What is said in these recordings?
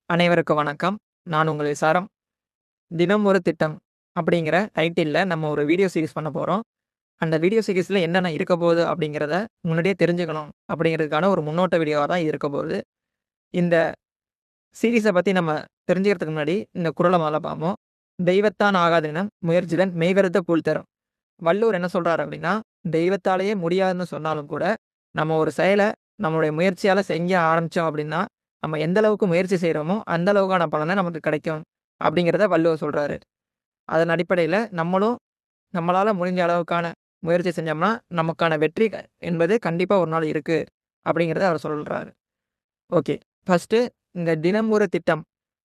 அனைவருக்கும் வணக்கம். நான் உங்கள் விசாரம். தினம் ஒரு திட்டம் அப்படிங்கிற டைட்டில்ல நம்ம ஒரு வீடியோ சீரிஸ் பண்ண போறோம். அந்த வீடியோ சீரிஸ்ல என்னென்ன இருக்க போகுது அப்படிங்கிறத முன்னாடியே தெரிஞ்சுக்கணும் அப்படிங்கிறதுக்கான ஒரு முன்னோட்ட வீடியோவா தான் இது இருக்க போகுது. இந்த சீரிஸ பத்தி நம்ம தெரிஞ்சுக்கிறதுக்கு முன்னாடி இந்த குறள முதல்ல பார்ப்போம். "தெய்வத்தான் ஆகாதெனினும் முயற்சிதன் மெய்வருத்த புல் தரும்." வள்ளுவர் என்ன சொல்றாரு அப்படின்னா, தெய்வத்தாலேயே முடியாதுன்னு சொன்னாலும் கூட, நம்ம ஒரு செயல நம்மளுடைய முயற்சியால செய்ய ஆரம்பிச்சோம் அப்படின்னா, நம்ம எந்த அளவுக்கு முயற்சி செய்றோமோ, அந்த அளவுக்கான பலன நமக்கு கிடைக்கும். அப்படிங்கிறத வள்ளுவர் சொல்றாரு. அதன் அடிப்படையில நம்மளும் நம்மளால முடிஞ்ச அளவுக்கான முயற்சி செஞ்சோம்னா, நமக்கான வெற்றி என்பது கண்டிப்பா ஒரு நாள் இருக்கு. அப்படிங்கிறத அவர் சொல்றாரு. ஓகே. ஃபர்ஸ்ட்டு இந்த தினம் ஒரு திட்டம்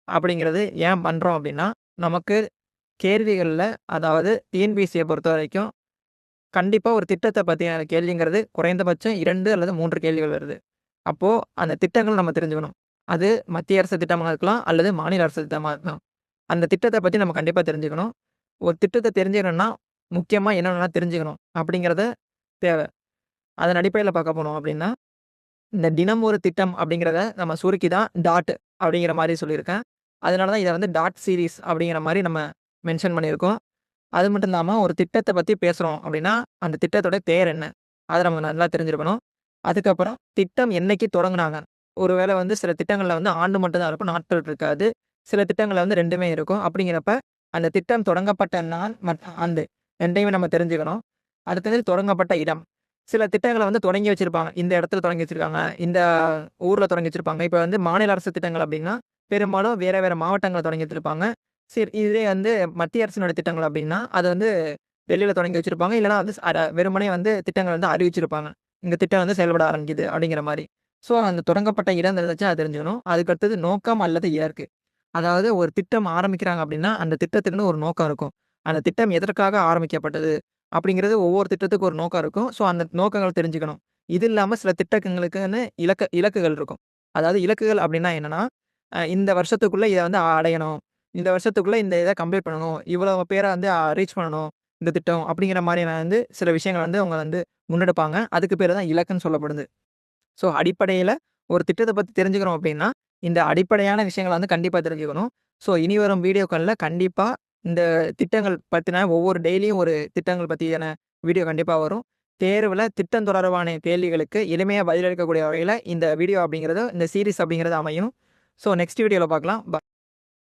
அப்படிங்கிறது ஏன் பண்றோம் அப்படின்னா, நமக்கு கேள்விகள்ல அதாவது டிஎன்பிஎஸ்சிய பொறுத்தவரைக்கும் கண்டிப்பா ஒரு திட்டத்த பத்தியான கேள்விங்கிறது குறைந்தபட்சம் 2 அல்லது 3 கேள்விகள் வருது. அப்போ அந்த திட்டங்கள் நம்ம தெரிஞ்சுக்கணும். அது மத்திய அரசு திட்டமா இருக்கலாம், அல்லது மாநில அரசு திட்டமா இருக்கலாம். அந்த திட்டத்த பத்தி நம்ம கண்டிப்பா தெரிஞ்சுக்கணும். ஒரு திட்டத்த தெரிஞ்சுக்கணும்னா, முக்கியமா என்னென்னலாம் தெரிஞ்சுக்கணும் அப்படிங்கிறத தேவ. அதன் அடிப்படையில பார்க்க போனோம் அப்படின்னா, இந்த தினம் ஒரு திட்டம் அப்படிங்கிறத நம்ம சுருக்கி தான் டாட் அப்படிங்கிற மாரி சொல்லியிருக்கேன். அதனால தான் இத வந்து டாட் சீரிஸ் அப்படிங்கிற மாரி நம்ம மென்ஷன் பண்ணியிருக்கோம். அது மட்டும் இல்லாம ஒரு திட்டத்த பத்தி பேசுறோம் அப்படின்னா, அந்த திட்டத்தோட பெயர் என்ன? அத நம்ம நல்லா தெரிஞ்சிருக்கணும். அதுக்கப்புறம் திட்டம் என்னைக்கு தொடங்குனாங்க? ஒருவேள வந்து சில திட்டங்கள்ல வந்து ஆண்டு மட்டும் தான் இருக்கும். நாட்கள் இருக்காது. சில திட்டங்கள்ல வந்து 2மே இருக்கும். அப்படிங்கிறப்ப, அந்த திட்டம் தொடங்கப்பட்ட நாள் ஆண்டு 2யுமே நம்ம தெரிஞ்சுக்கணும். அடுத்தது தொடங்கப்பட்ட இடம். சில திட்டங்கள வந்து தொடங்கி வச்சிருப்பாங்க. இந்த இடத்துல தொடங்கி வச்சிருக்காங்க. இந்த ஊர்ல தொடங்கி வச்சிருப்பாங்க. இப்ப வந்து மாநில அரசு திட்டங்கள் அப்படின்னா, பெரும்பாலும் வேற வேற மாவட்டங்கள்ல தொடங்கி வச்சிருப்பாங்க. சரி இதே வந்து மத்திய அரசினுடைய திட்டங்கள் அப்படின்னா, அது வந்து டெல்லியில தொடங்கி வச்சிருப்பாங்க. இல்லன்னா வந்து வெறுமனே வந்து திட்டங்கள் வந்து அறிவிச்சிருப்பாங்க. இந்த திட்டம் வந்து செயல்பட ஆரம்பிக்குது அப்படிங்கிற மாரி. ஸோ அந்த தொடங்கப்பட்ட இடம் எதாச்சும் அது தெரிஞ்சுக்கணும். அதுக்கு அடுத்தது நோக்கம் அல்லது இலக்கு. அதாவது ஒரு திட்டம் ஆரம்பிக்கிறாங்க அப்படின்னா, அந்த திட்டத்துக்குன்னு ஒரு நோக்கம் இருக்கும். அந்த திட்டம் எதற்காக ஆரம்பிக்கப்பட்டது? அப்படிங்கிறது ஒவ்வொரு திட்டத்துக்கும் ஒரு நோக்கம் இருக்கும். ஸோ அந்த நோக்கங்கள் தெரிஞ்சுக்கணும். இது இல்லாம சில திட்டங்களுக்குன்னு இலக்குகள் இருக்கும். அதாவது இலக்குகள் அப்படின்னா என்னன்னா, இந்த வருஷத்துக்குள்ள இத வந்து அடையணும். இந்த வருஷத்துக்குள்ள இந்த இத கம்ப்ளீட் பண்ணணும். இவ்வளவு பேர வந்து ரீச் பண்ணணும். இந்த திட்டம் அப்படிங்கிற மாரியான வந்து சில விஷயங்கள் வந்து அவங்க வந்து முன்னெடுப்பாங்க. அதுக்கு பேரு தான் இலக்குன்னு சொல்லப்படுது. ஸோ அடிப்படையில ஒரு திட்டத்த பத்தி தெரிஞ்சுக்கிறோம் அப்படின்னா, இந்த அடிப்படையான விஷயங்கள வந்து கண்டிப்பா தெரிஞ்சுக்கணும். ஸோ இனி வரும் வீடியோக்கள்ல கண்டிப்பா இந்த திட்டங்கள் பத்தின ஒவ்வொரு டெய்லியும் ஒரு திட்டங்கள் பத்தியான வீடியோ கண்டிப்பா வரும். தேர்வுல திட்டம் தொடர்பான கேள்விகளுக்கு எளிமையா பதிலளிக்கக்கூடிய வகையில இந்த வீடியோ அப்படிங்கிறது, இந்த சீரிஸ் அப்படிங்கிறது அமையும். ஸோ நெக்ஸ்ட் வீடியோல பார்க்கலாம்.